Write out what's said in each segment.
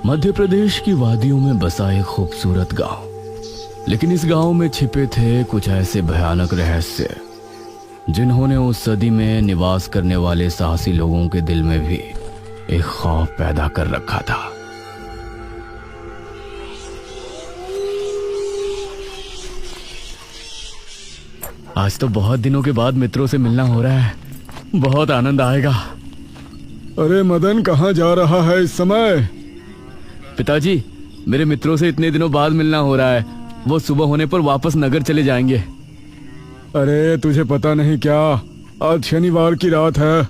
मध्य प्रदेश की वादियों में बसा एक खूबसूरत गांव। लेकिन इस गांव में छिपे थे कुछ ऐसे भयानक रहस्य जिन्होंने उस सदी में निवास करने वाले साहसी लोगों के दिल में भी एक खौफ पैदा कर रखा था। आज तो बहुत दिनों के बाद मित्रों से मिलना हो रहा है, बहुत आनंद आएगा। अरे मदन, कहाँ जा रहा है इस समय? पिताजी, मेरे मित्रों से इतने दिनों बाद मिलना हो रहा है। वो सुबह होने पर वापस नगर चले जाएंगे। अरे तुझे पता नहीं क्या, आज शनिवार की रात है।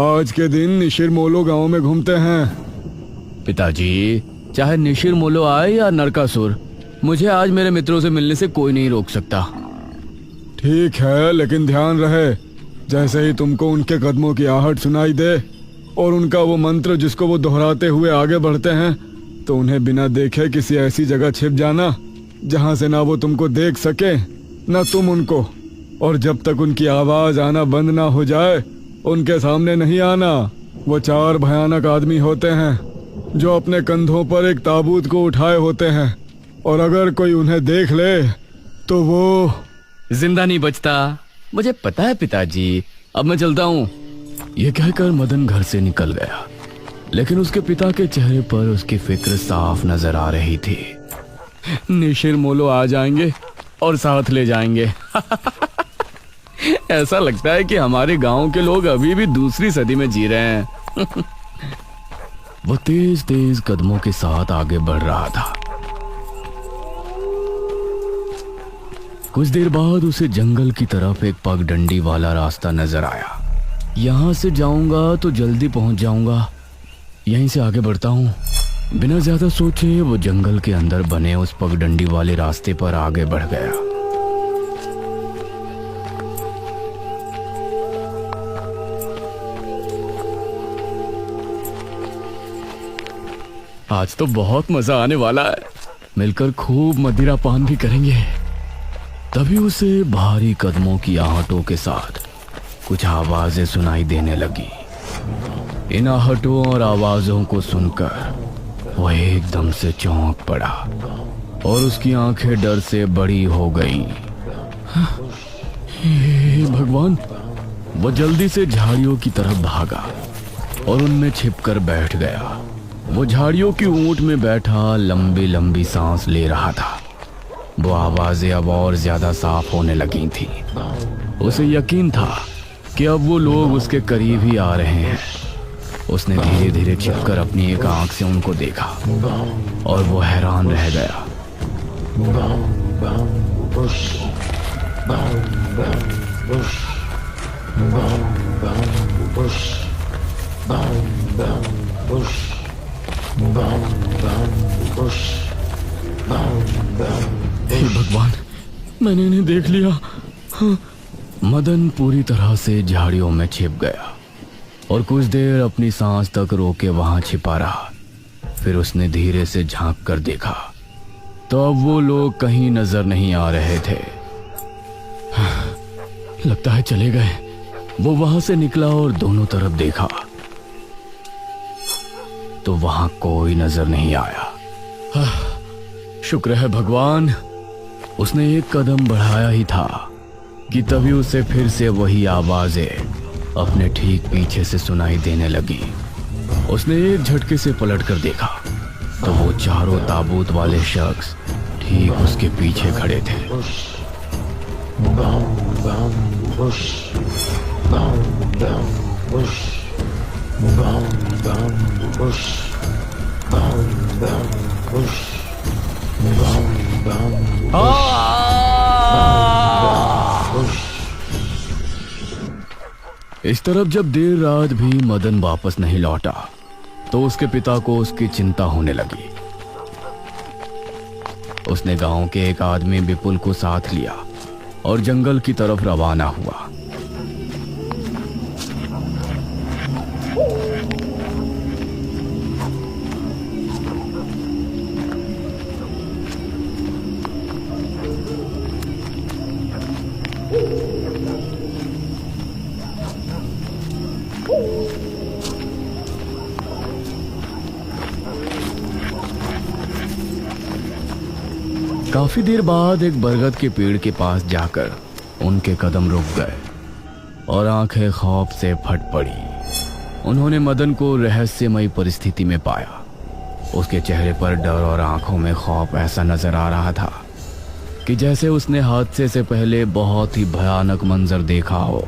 आज के दिन निशिर मोलो गांव में घूमते हैं। पिताजी, चाहे निशिर मोलो आए या नरकासुर, मुझे आज मेरे मित्रों से मिलने से कोई नहीं रोक सकता। ठीक है, लेकिन ध्यान रहे, जैसे ही तुमको उनके कदमों की आहट सुनाई दे और उनका वो मंत्र जिसको वो दोहराते हुए आगे बढ़ते हैं, तो उन्हें बिना देखे किसी ऐसी जगह छिप जाना जहां से ना वो तुमको देख सके ना तुम उनको। और जब तक उनकी आवाज आना बंद ना हो जाए उनके सामने नहीं आना। वो 4 भयानक आदमी होते हैं जो अपने कंधों पर एक ताबूत को उठाए होते हैं, और अगर कोई उन्हें देख ले तो वो जिंदा नहीं बचता। मुझे पता है पिताजी, अब मैं चलता हूँ। ये कहकर मदन घर से निकल गया, लेकिन उसके पिता के चेहरे पर उसकी फिक्र साफ नजर आ रही थी। निशिर मोलो आ जाएंगे और साथ ले जाएंगे। ऐसा लगता है कि हमारे गांव के लोग अभी भी दूसरी सदी में जी रहे हैं। वो तेज तेज कदमों के साथ आगे बढ़ रहा था। कुछ देर बाद उसे जंगल की तरफ एक पगडंडी वाला रास्ता नजर आया। यहां से जाऊंगा तो जल्दी पहुंच जाऊंगा, यहीं से आगे बढ़ता हूँ। बिना ज्यादा सोचे वो जंगल के अंदर बने उस पगडंडी वाले रास्ते पर आगे बढ़ गया। आज तो बहुत मजा आने वाला है, मिलकर खूब मदिरा पान भी करेंगे। तभी उसे भारी कदमों की आहटों के साथ कुछ आवाजें सुनाई देने लगी। इन आहटों और आवाजों को सुनकर वो एकदम से चौंक पड़ा और उसकी आंखें डर से बड़ी हो गईं। हे भगवान! वो जल्दी से झाड़ियों की तरफ भागा और उनमें छिपकर बैठ गया। वो झाड़ियों की ऊंट में बैठा लंबी लंबी सांस ले रहा था। वो आवाजें अब और ज्यादा साफ होने लगी थी। उसे यकीन था कि अब वो लोग उसके करीब ही आ रहे हैं। उसने धीरे धीरे छिपकर अपनी एक आंख से उनको देखा और वो हैरान रह गया। हे भगवान, मैंने इन्हें देख लिया। हाँ। मदन पूरी तरह से झाड़ियों में छिप गया और कुछ देर अपनी सांस तक रोके वहां छिपा रहा। फिर उसने धीरे से झांक कर देखा तो अब वो लोग कहीं नजर नहीं आ रहे थे। लगता है चले गए। वो वहां से निकला और दोनों तरफ देखा तो वहां कोई नजर नहीं आया। शुक्र है भगवान। उसने एक कदम बढ़ाया ही था कि तभी उसे फिर से वही आवाजें अपने ठीक पीछे से सुनाई देने लगी। उसने एक झटके से पलट कर देखा तो वो चारों ताबूत वाले शख्स ठीक उसके पीछे खड़े थे। इस तरफ जब देर रात भी मदन वापस नहीं लौटा तो उसके पिता को उसकी चिंता होने लगी। उसने गांव के एक आदमी विपुल को साथ लिया और जंगल की तरफ रवाना हुआ। काफी देर बाद एक बरगद के पेड़ के पास जाकर उनके कदम रुक गए और आंखें खौफ से फट पड़ी। उन्होंने मदन को रहस्यमयी परिस्थिति में पाया। उसके चेहरे पर डर और आंखों में खौफ ऐसा नजर आ रहा था कि जैसे उसने हादसे से पहले बहुत ही भयानक मंजर देखा हो।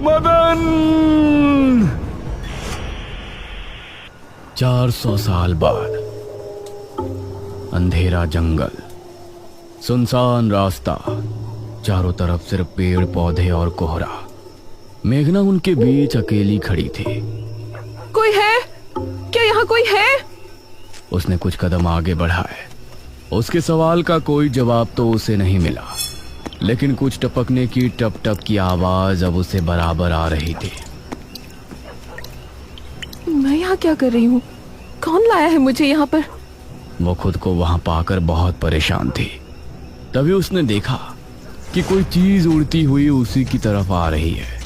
मदन! 400 साल बाद अंधेरा जंगल, सुनसान रास्ता, चारों तरफ सिर्फ पेड़ पौधे और कोहरा। मेघना उनके बीच अकेली खड़ी थी। कोई है क्या? यहाँ कोई है? उसने कुछ कदम आगे बढ़ाए। उसके सवाल का कोई जवाब तो उसे नहीं मिला, लेकिन कुछ टपकने की टप टप की आवाज अब उसे बराबर आ रही थी। मैं यहाँ क्या कर रही हूँ? कौन लाया है मुझे यहाँ पर? वो खुद को वहां पाकर बहुत परेशान थी। तभी उसने देखा कि कोई चीज उड़ती हुई उसी की तरफ आ रही है।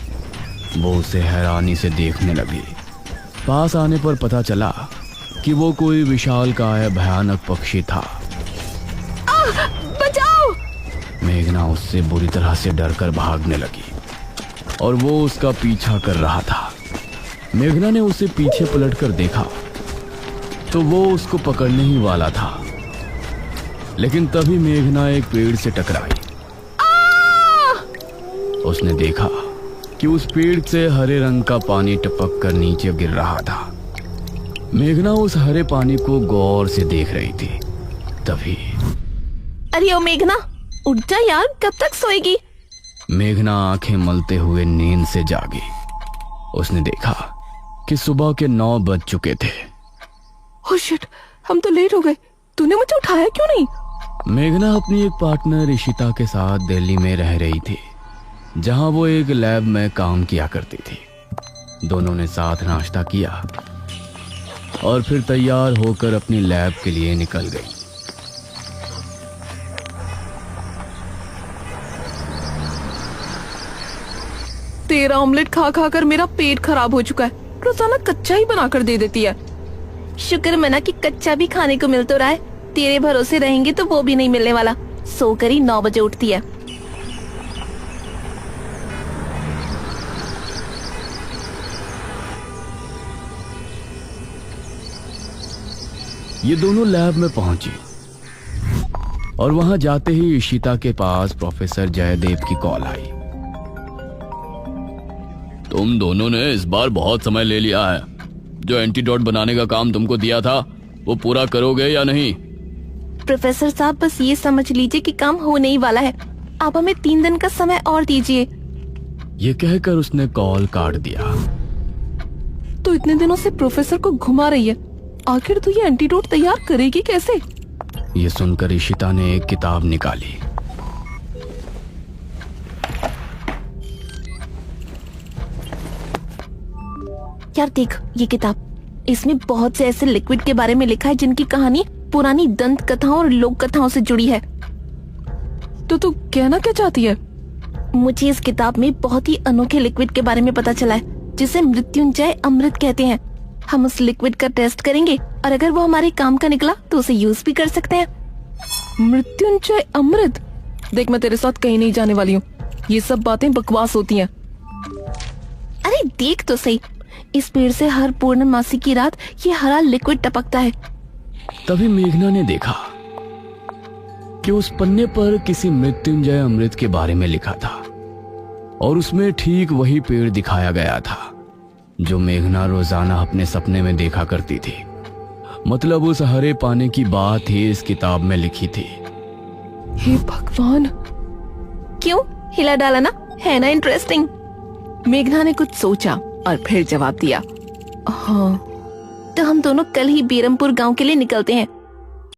वो उसे हैरानी से देखने लगी। पास आने पर पता चला कि वो कोई विशालकाय भयानक पक्षी था। बचाओ! मेघना उससे बुरी तरह से डरकर भागने लगी और वो उसका पीछा कर रहा था। मेघना ने उसे पीछे पलटकर देखा तो वो उसको पकड़ने ही वाला था, लेकिन तभी मेघना एक पेड़ से टकराई। उसने देखा कि उस पेड़ से हरे रंग का पानी टपक कर नीचे गिर रहा था। मेघना उस हरे पानी को गौर से देख रही थी। तभी अरे ओ मेघना, उठ जा यार, कब तक सोएगी? मेघना आंखें मलते हुए नींद से जागी। उसने देखा कि सुबह के 9 बज चुके थे। ओह शिट, हम तो लेट हो गए। तूने मुझे उठाया क्यों नहीं? मेघना अपनी एक पार्टनर इशिता के साथ दिल्ली में रह रही थी, जहां वो एक लैब में काम किया करती थी। दोनों ने साथ नाश्ता किया और फिर तैयार होकर अपनी लैब के लिए निकल गई। तेरा ऑमलेट खा खा कर मेरा पेट खराब हो चुका है। रोजाना कच्चा ही बनाकर दे देती है। शुक्र मना कि कच्चा भी खाने को मिल तो रहा है। तेरे भरोसे रहेंगे तो वो भी नहीं मिलने वाला। सोकर ही 9 बजे उठती है। ये दोनों लैब में पहुंची और वहां जाते ही इशिता के पास प्रोफेसर जयदेव की कॉल आई। तुम दोनों ने इस बार बहुत समय ले लिया है। जो एंटीडोट बनाने का काम तुमको दिया था वो पूरा करोगे या नहीं? प्रोफेसर साहब, बस ये समझ लीजिए कि काम होने ही वाला है। आप हमें 3 दिन का समय और दीजिए। ये कहकर उसने कॉल काट दिया। तो इतने दिनों से प्रोफेसर को घुमा रही है। आखिर तो ये एंटीडोट तैयार करेगी कैसे? ये सुनकर इशिता ने एक किताब निकाली। यार देख ये किताब, इसमें बहुत से ऐसे लिक्विड के बारे में लिखा है जिनकी कहानी पुरानी दंत कथाओं और लोक कथाओं से जुड़ी है। तो तू कहना क्या चाहती है? मुझे इस किताब में बहुत ही अनोखे लिक्विड के बारे में पता चला है, जिसे मृत्युंजय अमृत कहते हैं। हम उस लिक्विड का टेस्ट करेंगे और अगर वो हमारे काम का निकला तो उसे यूज भी कर सकते हैं। मृत्युंजय अमृत? देख, मैं तेरे साथ कहीं नहीं जाने वाली हूँ। ये सब बातें बकवास होती हैं। अरे देख तो सही, इस पेड़ से हर पूर्णमासी की रात ये हरा लिक्विड टपकता है। तभी मेघना ने देखा कि उस पन्ने पर किसी मृत्युंजय अमृत के बारे में लिखा था और उसमें ठीक वही पेड़ दिखाया गया था जो मेघना रोजाना अपने सपने में देखा करती थी। मतलब उस हरे पानी की बात ही इस किताब में लिखी थी। हे भगवान, क्यों हिला डाला ना? है ना इंटरेस्टिंग? मेघना ने कुछ सोचा और फिर जवाब दिया, हाँ। तो हम दोनों कल ही बीरमपुर गांव के लिए निकलते हैं।